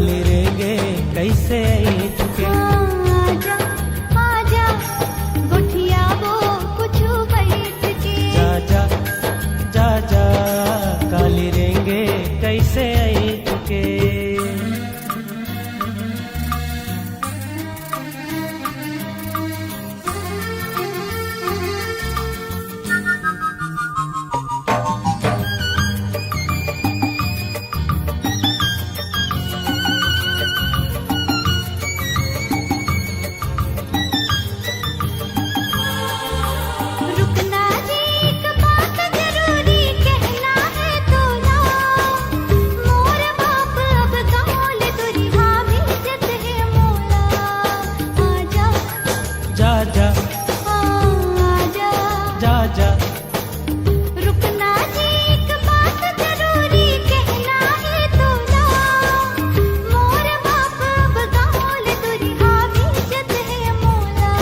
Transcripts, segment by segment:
काले रेंगे कैसे ईट के। आजा आजा गोठिया वो कुछ बैठ के। जा जा जा जा काले रेंगे कैसे ईट के। रुकना जी एक बात जरूरी कहना है तोला। मोर बाप अब कौल दुरिहा भेजत है मोला। आजा जा जा आजा जा जा रुकना जी एक बात जरूरी कहना है तोला। मोर बाप अब कौल दुरिहा भेजत है मोला।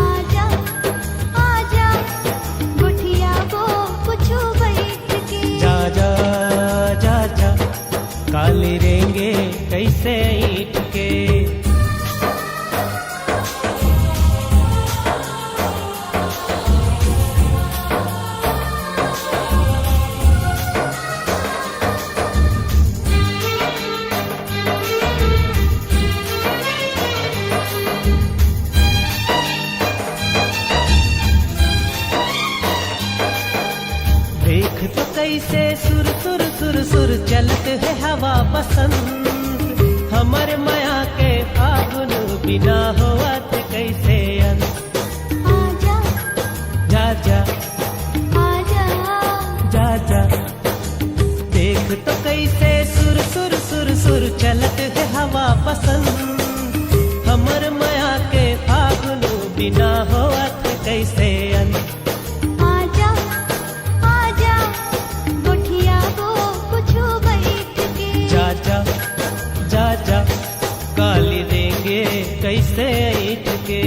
आजा आजा गोठिया वो कुछ बैठ के। जा जा जा जा काले रेंगे कैसे ईट के। देख तो कैसे सुर सुर सुर सुर चलत है हवा बसंत। हमर माया के फागुन बिना होवत कैसे अंत। आजा जा जा आजा जा जा देख तो कैसे सुर सुर सुर सुर चलत है हवा बसंत। हमर माया के फागुन बिना होवत कैसे अंत। आजा आजा गोठिया वो कुछ बैठ के। जा जा जा जा काली देंगे कैसे ईट के।